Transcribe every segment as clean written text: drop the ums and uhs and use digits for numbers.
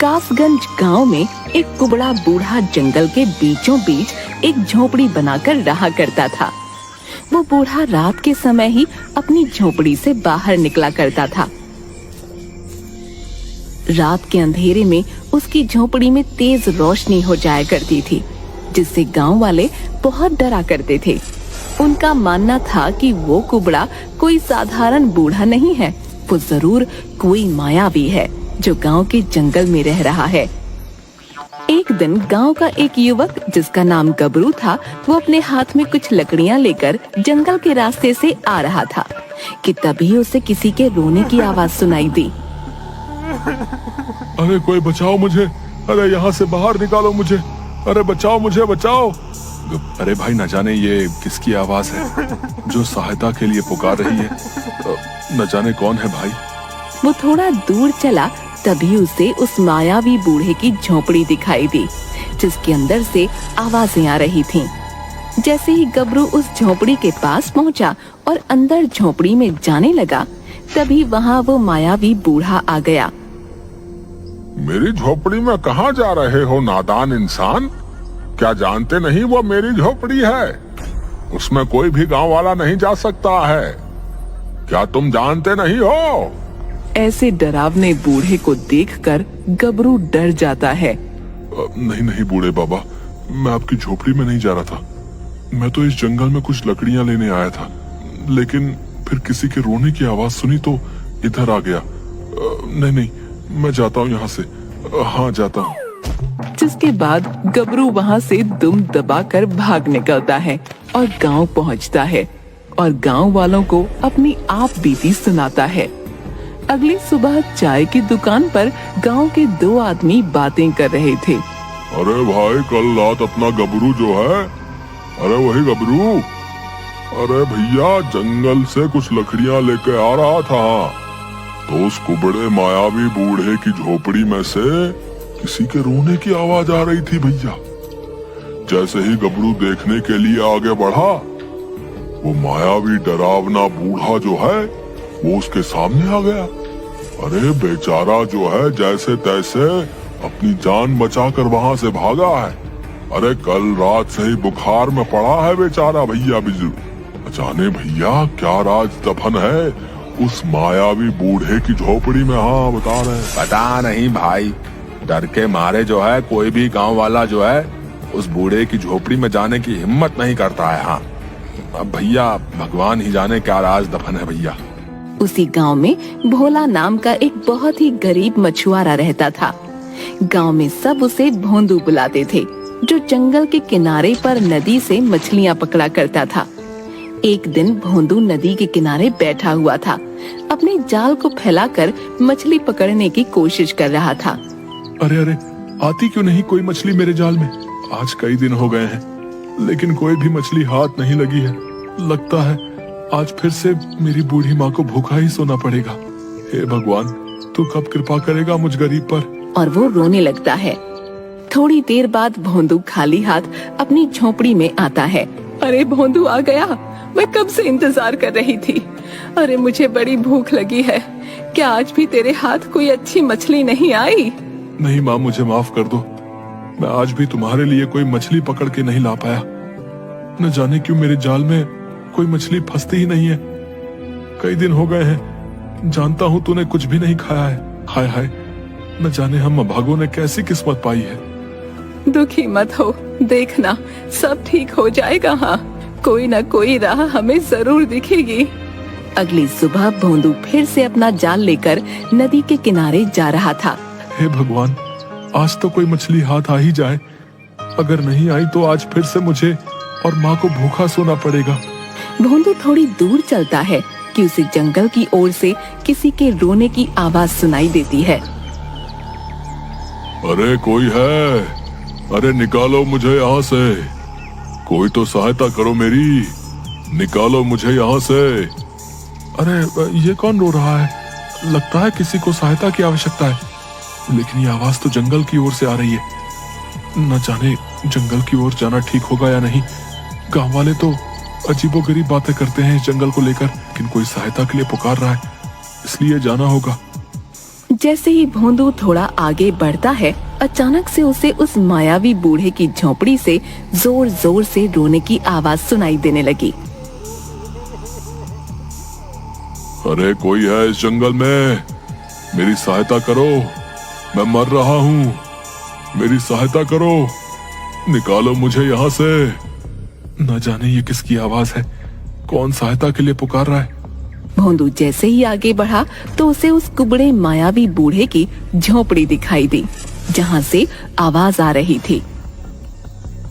कासगंज गांव में एक कुबड़ा बूढ़ा जंगल के बीचों बीच एक झोपड़ी बनाकर रहा करता था। वो बूढ़ा रात के समय ही अपनी झोपड़ी से बाहर निकला करता था। रात के अंधेरे में उसकी झोपड़ी में तेज रोशनी हो जाया करती थी, जिससे गांव वाले बहुत डरा करते थे। उनका मानना था कि वो कुबड़ा कोई साधारण बूढ़ा नहीं है, वो जरूर कोई मायावी है जो गांव के जंगल में रह रहा है। एक दिन गांव का एक युवक जिसका नाम गबरू था, वो अपने हाथ में कुछ लकड़ियां लेकर जंगल के रास्ते से आ रहा था कि तभी उसे किसी के रोने की आवाज सुनाई दी। अरे कोई बचाओ मुझे, अरे यहाँ से बाहर निकालो मुझे, अरे बचाओ मुझे, बचाओ। अरे भाई, न जाने ये किसकी आवाज है जो सहायता के लिए पुकार रही है, न जाने कौन है भाई। वो थोड़ा दूर चला, तभी उसे उस मायावी बूढ़े की झोपड़ी दिखाई दी, जिसके अंदर से आवाजें आ रही थीं। जैसे ही गबरू उस झोपड़ी के पास पहुंचा और अंदर झोपड़ी में जाने लगा, तभी वहाँ वो मायावी बूढ़ा आ गया। मेरी झोपड़ी में कहाँ जा रहे हो नादान इंसान? क्या जानते नहीं वो मेरी झोपड़ी है? उसमें कोई भी गांव वाला नहीं जा सकता है। क्या तुम जानते नहीं हो? ऐसे डरावने बूढ़े को देखकर गबरू डर जाता है। नहीं नहीं बूढ़े बाबा, मैं आपकी झोपड़ी में नहीं जा रहा था। मैं तो इस जंगल में कुछ लकड़ियां लेने आया था, लेकिन फिर किसी के रोने की आवाज सुनी तो इधर आ गया। नहीं नहीं, मैं जाता हूँ यहाँ से। हाँ, जाता हूँ। जिसके बाद गबरू वहाँ से दुम दबाकर भाग निकलता है और गांव पहुँचता है और गांव वालों को अपनी आप बीती सुनाता है। अगली सुबह चाय की दुकान पर गांव के दो आदमी बातें कर रहे थे। अरे भाई, कल रात अपना गबरू जो है, अरे वही गबरू, अरे भैया जंगल से कुछ लकड़ियां लेके आ रहा था, तो उस कुबड़े मायावी बूढ़े की झोपड़ी में से किसी के रोने की आवाज आ रही थी भैया। जैसे ही गबरू देखने के लिए आगे बढ़ा, वो मायावी डरावना बूढ़ा जो है वो उसके सामने आ गया। अरे बेचारा जो है जैसे तैसे अपनी जान बचाकर वहाँ से भागा है। अरे कल रात से ही बुखार में पड़ा है बेचारा भैया बिजू। जाने भैया क्या राज दफन है उस मायावी बूढ़े की झोपड़ी में? हाँ, बता रहे। पता नहीं भाई, डर के मारे जो है कोई भी गांव वाला जो है उस बूढ़े की झोपड़ी में जाने की हिम्मत नहीं करता है। हाँ, अब भैया भगवान ही जाने क्या राज दफन है भैया। उसी गांव में भोला नाम का एक बहुत ही गरीब मछुआरा रहता था। गांव में सब उसे भोंदू बुलाते थे, जो जंगल के किनारे पर नदी से मछलियां पकड़ा करता था। एक दिन भोंदू नदी के किनारे बैठा हुआ था, अपने जाल को फैलाकर मछली पकड़ने की कोशिश कर रहा था। अरे अरे, आती क्यों नहीं कोई मछली मेरे जाल में? आज कई दिन हो गए हैं, लेकिन कोई भी मछली हाथ नहीं लगी है। लगता है आज फिर से मेरी बूढ़ी माँ को भूखा ही सोना पड़ेगा। हे भगवान, तू कब कृपा करेगा मुझ गरीब पर? और वो रोने लगता है। थोड़ी देर बाद भोंदू खाली हाथ अपनी झोपड़ी में आता है। अरे भोंदू आ गया, मैं कब से इंतजार कर रही थी। अरे मुझे बड़ी भूख लगी है, क्या आज भी तेरे हाथ कोई अच्छी मछली नहीं आई? नहीं माँ, मुझे माफ कर दो, मैं आज भी तुम्हारे लिए कोई मछली पकड़ के नहीं ला पाया। न जाने क्यों मेरे जाल में कोई मछली फंसती ही नहीं है। कई दिन हो गए हैं, जानता हूँ तूने कुछ भी नहीं खाया है। हाय हाय, न जाने हम अभागों ने कैसी किस्मत पाई है। दुखी मत हो, देखना सब ठीक हो जाएगा। हाँ, कोई न कोई राह हमें जरूर दिखेगी। अगली सुबह भोंदू फिर से अपना जाल लेकर नदी के किनारे जा रहा था। हे भगवान, आज तो कोई मछली हाथ आ ही जाए। अगर नहीं आई तो आज फिर से मुझे और माँ को भूखा सोना पड़ेगा। भोंदू थोड़ी दूर चलता है कि उसे जंगल की ओर से किसी के रोने की आवाज सुनाई देती है। अरे कोई है? अरे निकालो मुझे यहाँ से, कोई तो सहायता करो मेरी, निकालो मुझे यहाँ से। अरे ये कौन रो रहा है? लगता है किसी को सहायता की आवश्यकता है, लेकिन ये आवाज तो जंगल की ओर से आ रही है। न जाने जंगल की ओर जाना ठीक होगा या नहीं। गांव वाले तो अजीबोगरीब बातें करते हैं इस जंगल को लेकर, लेकिन कोई सहायता के लिए पुकार रहा है, इसलिए जाना होगा। जैसे ही भोंदू थोड़ा आगे बढ़ता है, अचानक से उसे उस मायावी बूढ़े की झोपड़ी से जोर जोर से रोने की आवाज सुनाई देने लगी। अरे कोई है इस जंगल में? मेरी सहायता करो, मैं मर रहा हूँ। मेरी सहायता करो, निकालो मुझे यहाँ से। न जाने ये किसकी आवाज है, कौन सहायता के लिए पुकार रहा है। भोंदू जैसे ही आगे बढ़ा तो उसे उस कुबड़े मायावी बूढ़े की झोपड़ी दिखाई दी, जहाँ से आवाज आ रही थी।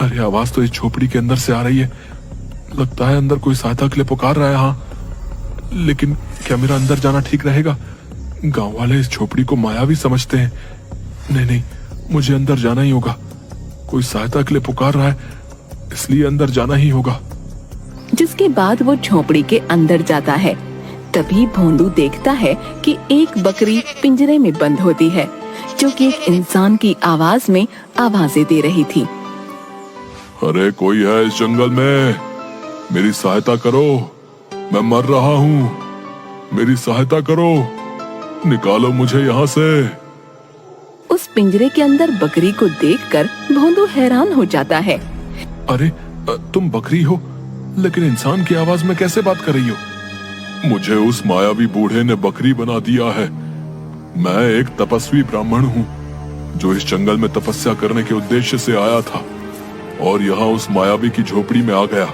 अरे आवाज तो इस झोपड़ी के अंदर से आ रही है। लगता है अंदर कोई सहायता के लिए पुकार रहा है। हाँ, लेकिन क्या मेरा अंदर जाना ठीक रहेगा? गांव वाले इस झोपड़ी को मायावी समझते हैं। नहीं नहीं, मुझे अंदर जाना ही होगा। कोई सहायता के लिए पुकार रहा है, इसलिए अंदर जाना ही होगा। जिसके बाद वो झोपड़ी के अंदर जाता है। तभी भोंदू देखता है कि एक बकरी पिंजरे में बंद होती है, जो कि एक इंसान की आवाज में आवाजें दे रही थी। अरे कोई है इस जंगल में? मेरी सहायता करो, मैं मर रहा हूँ। मेरी सहायता करो, निकालो मुझे यहाँ से। उस पिंजरे के अंदर बकरी को देखकर भोंदू हैरान हो जाता है। अरे तुम बकरी हो, लेकिन इंसान की आवाज में कैसे बात कर रही हो? मुझे उस मायावी बूढ़े ने बकरी बना दिया है। मैं एक तपस्वी ब्राह्मण हूँ, जो इस जंगल में तपस्या करने के उद्देश्य से आया था और यहाँ उस मायावी की झोपड़ी में आ गया।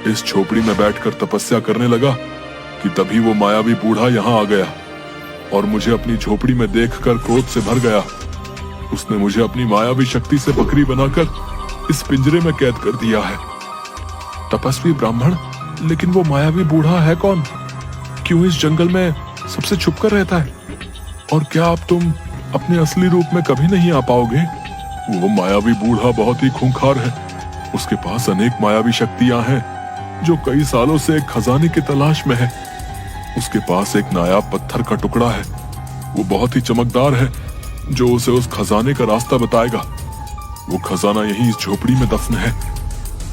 इस झोपड़ी में बैठकर तपस्या करने लगा कि तभी वो मायावी बूढ़ा यहाँ आ गया और मुझे अपनी झोपड़ी में देखकर क्रोध से भर गया। उसने मुझे अपनी मायावी शक्ति से बकरी बनाकर इस पिंजरे में कैद कर दिया है। तपस्वी ब्राह्मण, लेकिन वो मायावी बूढ़ा है कौन? क्यों इस जंगल में सबसे छुपकर रहता है? और क्या अब तुम अपने असली रूप में कभी नहीं आ पाओगे? वो मायावी बूढ़ा बहुत ही खूंखार है। उसके पास अनेक मायावी शक्तियां हैं, जो कई सालों से एक खजाने की तलाश में है। उसके पास एक नायाब पत्थर का टुकड़ा है, वो बहुत ही चमकदार है, जो उसे उस खजाने का रास्ता बताएगा। वो खजाना यहीं इस झोपड़ी में दफन है,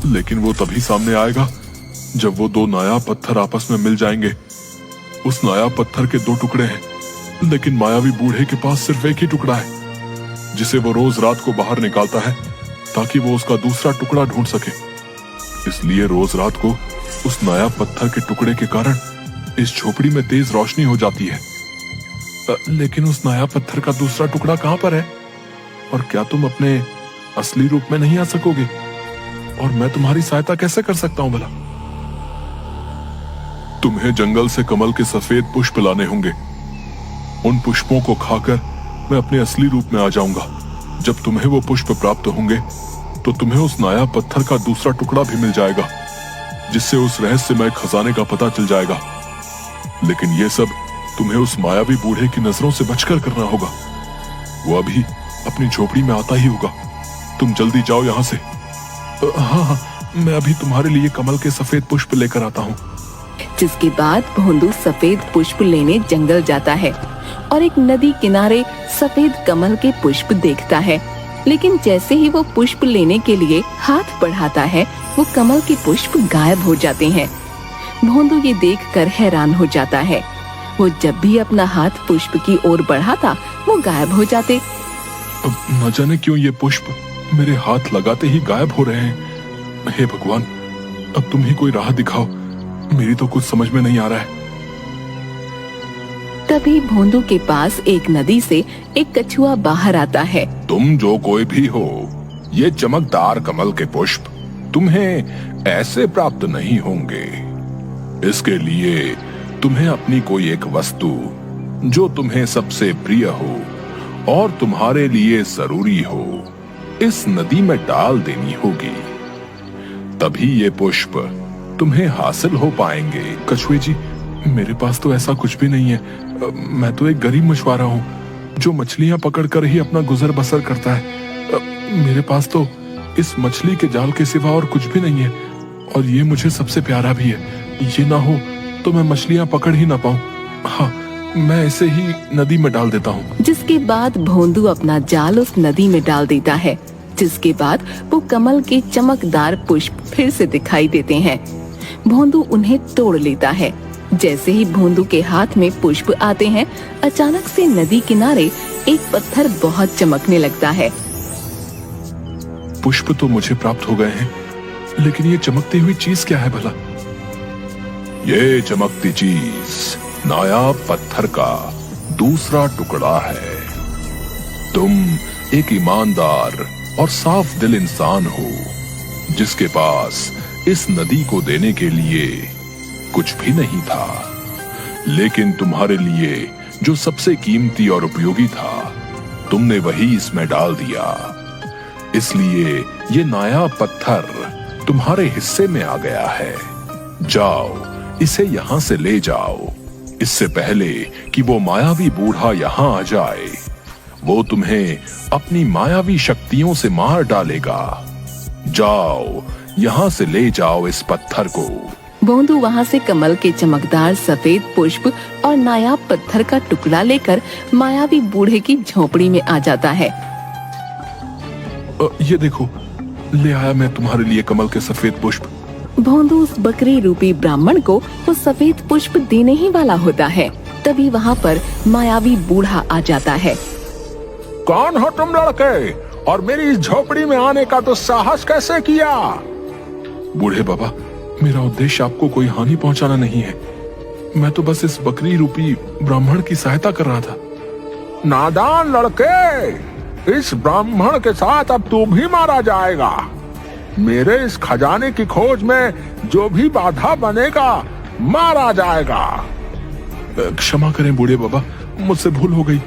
लेकिन वो तभी सामने आएगा जब वो दो नायाब पत्थर आपस में मिल जाएंगे। उस नायाब पत्थर के दो टुकड़े हैं, लेकिन मायावी बूढ़े के पास सिर्फ एक ही टुकड़ा है, जिसे वो रोज रात को बाहर निकालता है ताकि वो उसका दूसरा टुकड़ा ढूंढ सके। इसलिए रोज रात को उस नायाब पत्थर के टुकड़े के कारण इस झोपड़ी में तेज रोशनी हो जाती है। लेकिन उस नायाब पत्थर का दूसरा टुकड़ा कहाँ पर है? और क्या तुम अपने असली रूप में नहीं आ सकोगे? और मैं तुम्हारी सहायता कैसे कर सकता हूँ भला? तुम्हें जंगल से कमल के सफेद पुष्प लाने होंगे। उन पुष्पों को खाकर मैं अपने असली रूप में आ जाऊंगा। जब तुम्हें वो पुष्प प्राप्त होंगे तो तुम्हें उस नायाब पत्थर का दूसरा टुकड़ा भी मिल जाएगा, जिससे उस रहस्यमय खजाने का पता चल जाएगा। लेकिन ये सब तुम्हें उस मायावी बूढ़े की नजरों से बचकर करना होगा। वो अभी अपनी झोपड़ी में आता ही होगा। तुम जल्दी जाओ यहाँ से। हाँ, मैं अभी तुम्हारे लिए कमल के सफेद पुष्प लेकर आता हूँ। जिसके बाद भोंदू सफेद पुष्प लेने जंगल जाता है और एक नदी किनारे सफेद कमल के पुष्प देखता है। लेकिन जैसे ही वो पुष्प लेने के लिए हाथ बढ़ाता है, वो कमल के पुष्प गायब हो जाते हैं। भोंदू ये देखकर हैरान हो जाता है। वो जब भी अपना हाथ पुष्प की ओर बढ़ाता, वो गायब हो जाते। अब न जाने क्यों ये पुष्प मेरे हाथ लगाते ही गायब हो रहे हैं। हे भगवान, अब तुम ही कोई राह दिखाओ, मेरी तो कुछ समझ में नहीं आ रहा है। तभी भोंदू के पास एक नदी से एक कछुआ बाहर आता है। तुम जो कोई भी हो, ये चमकदार कमल के पुष्प तुम्हें ऐसे प्राप्त नहीं होंगे। इसके लिए तुम्हें अपनी कोई एक वस्तु जो तुम्हें सबसे प्रिय हो और तुम्हारे लिए जरूरी हो, इस नदी में डाल देनी होगी। तभी ये पुष्प तुम्हें हासिल हो पाएंगे। कछुए जी, मेरे पास तो ऐसा कुछ भी नहीं है। मैं तो एक गरीब मछुआरा हूँ, जो मछलियाँ पकड़कर ही अपना गुजर बसर करता है। मेरे पास तो इस मछली के जाल के सिवा और कुछ भी नहीं है, और ये मुझे सबसे प्यारा भी है। ये ना हो तो मैं मछलियाँ पकड़ ही ना पाऊँ। हाँ, मैं ऐसे ही नदी में डाल देता हूँ। जिसके बाद भोंदू अपना जाल उस नदी में डाल देता है। जिसके बाद वो कमल के चमकदार पुष्प फिर से दिखाई देते हैं। भोंदू उन्हें तोड़ लेता है जैसे ही भोंदू के हाथ में पुष्प आते हैं, अचानक से नदी किनारे एक पत्थर बहुत चमकने लगता है। पुष्प तो मुझे प्राप्त हो गए हैं, लेकिन ये चमकती हुई चीज क्या है भला? ये चमकती चीज नायाब पत्थर का दूसरा टुकड़ा है। तुम एक ईमानदार और साफ दिल इंसान हो, जिसके पास इस नदी को देने के लिए कुछ भी नहीं था, लेकिन तुम्हारे लिए जो सबसे कीमती और उपयोगी था, तुमने वही इसमें डाल दिया। इसलिए ये नायाब पत्थर तुम्हारे हिस्से में आ गया है। जाओ, इसे यहां से ले जाओ, इससे पहले कि वो मायावी बूढ़ा यहां आ जाए। वो तुम्हें अपनी मायावी शक्तियों से मार डालेगा। जाओ, यहां से ले जाओ इस पत्थर को। भोंदू वहां से कमल के चमकदार सफेद पुष्प और नायाब पत्थर का टुकड़ा लेकर मायावी बूढ़े की झोपड़ी में आ जाता है। ये देखो, ले आया मैं तुम्हारे लिए कमल के सफेद पुष्प। भोंदू उस बकरी रूपी ब्राह्मण को वो सफेद पुष्प देने ही वाला होता है, तभी वहाँ पर मायावी बूढ़ा आ जाता है। कौन हो तुम लड़के, और मेरी इस झोपड़ी में आने का तो साहस कैसे किया? बूढ़े बाबा, मेरा उद्देश्य आपको कोई हानि पहुंचाना नहीं है। मैं तो बस इस बकरी रूपी ब्राह्मण की सहायता कर रहा था। नादान लड़के, इस ब्राह्मण के साथ अब तू भी मारा जाएगा। मेरे इस खजाने की खोज में जो भी बाधा बनेगा, मारा जाएगा। क्षमा करें बूढ़े बाबा, मुझसे भूल हो गई।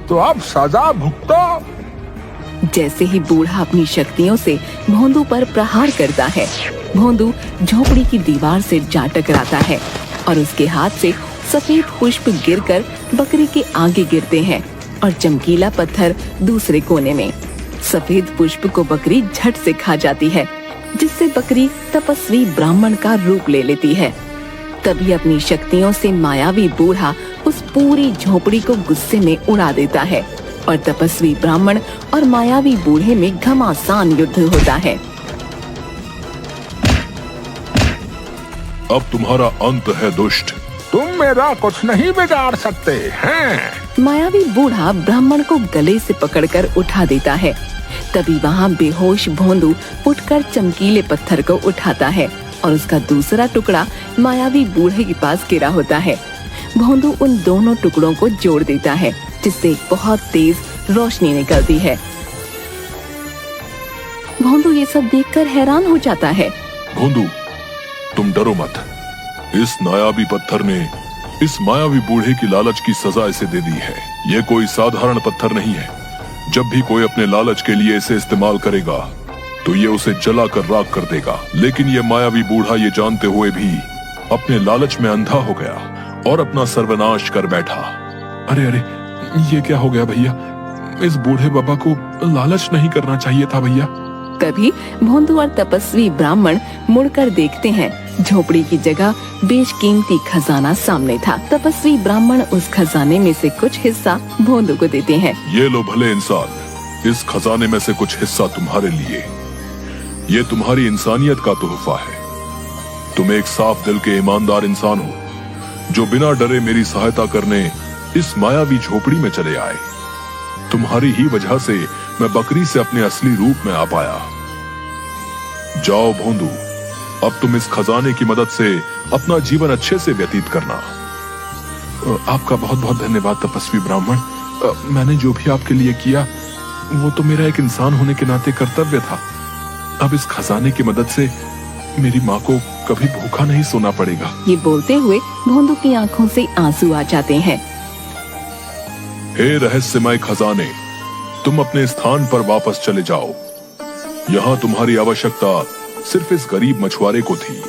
तो अब सजा भुगतो। जैसे ही बूढ़ा अपनी शक्तियों से भोंदू पर प्रहार करता है, भोंदू झोपड़ी की दीवार से जा टकराता है और उसके हाथ से सफेद पुष्प गिरकर बकरी के आगे गिरते हैं और चमकीला पत्थर दूसरे कोने में। सफेद पुष्प को बकरी झट से खा जाती है, जिससे बकरी तपस्वी ब्राह्मण का रूप ले लेती है। तभी अपनी शक्तियों से मायावी बूढ़ा उस पूरी झोपड़ी को गुस्से में उड़ा देता है और तपस्वी ब्राह्मण और मायावी बूढ़े में घमासान युद्ध होता है। अब तुम्हारा अंत है दुष्ट, तुम मेरा कुछ नहीं बिगाड़ सकते हैं। मायावी बूढ़ा ब्राह्मण को गले से पकड़कर उठा देता है। तभी वहाँ बेहोश भोंदू उठकर चमकीले पत्थर को उठाता है और उसका दूसरा टुकड़ा मायावी बूढ़े के पास गिरा होता है। भोंदू उन दोनों टुकड़ों को जोड़ देता है, जिससे एक बहुत तेज रोशनी निकलती है। भोंदू ये सब देखकर हैरान हो जाता है। भोंदू, तुम डरो मत। इस नायाबी पत्थर ने इस मायावी बूढ़े की लालच की सजा इसे दे दी है। ये कोई साधारण पत्थर नहीं है। जब भी कोई अपने लालच के लिए इसे इस्तेमाल करेगा, तो ये उसे जला कर राख कर देगा। लेकिन ये मायावी बूढ़ा ये जानते हुए भी अपने लालच में अंधा हो गया और अपना सर्वनाश कर बैठा। अरे अरे, ये क्या हो गया भैया? इस बूढ़े बाबा को लालच नहीं करना चाहिए था भैया। तभी भोंदू और तपस्वी ब्राह्मण मुड़कर देखते हैं, झोपड़ी की जगह बेशकीमती खजाना सामने था। तपस्वी ब्राह्मण उस खजाने में से कुछ हिस्सा भोंदू को देते हैं। ये लो भले इंसान, इस खजाने में से कुछ हिस्सा तुम्हारे लिए। ये तुम्हारी इंसानियत का तोहफा है। तुम एक साफ दिल के ईमानदार इंसान हो, जो बिना डरे मेरी सहायता करने इस मायावी झोपड़ी में चले आए। तुम्हारी ही वजह से मैं बकरी से अपने असली रूप में आ पाया। जाओ भोंदू, अब तुम इस खजाने की मदद से अपना जीवन अच्छे से व्यतीत करना। आपका बहुत बहुत धन्यवाद तपस्वी ब्राह्मण। मैंने जो भी आपके लिए किया, वो तो मेरा एक इंसान होने के नाते कर्तव्य था। अब इस खजाने की मदद से मेरी माँ को कभी भूखा नहीं सोना पड़ेगा। ये बोलते हुए भोंदू की आंखों से आंसू आ जाते हैं। हे रहस्यमय खजाने, तुम अपने स्थान पर वापस चले जाओ। यहाँ तुम्हारी आवश्यकता सिर्फ इस गरीब मछुआरे को थी,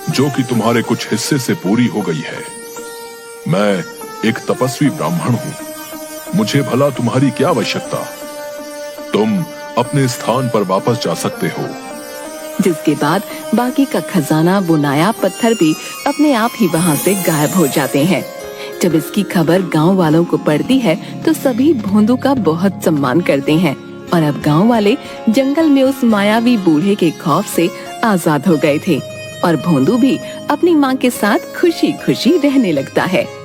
जो कि तुम्हारे कुछ हिस्से से पूरी हो गई है। मैं एक तपस्वी ब्राह्मण हूँ, मुझे भला तुम्हारी क्या आवश्यकता? तुम अपने स्थान पर वापस जा सकते हो। जिसके बाद बाकी का खजाना, वो नायाब पत्थर भी अपने आप ही वहाँ से गायब हो जाते हैं। जब इसकी खबर गांव वालों को पड़ती है, तो सभी भोंदू का बहुत सम्मान करते हैं और अब गांव वाले जंगल में उस मायावी बूढ़े के खौफ से आजाद हो गए थे। और भोंदू भी अपनी माँ के साथ खुशी खुशी रहने लगता है।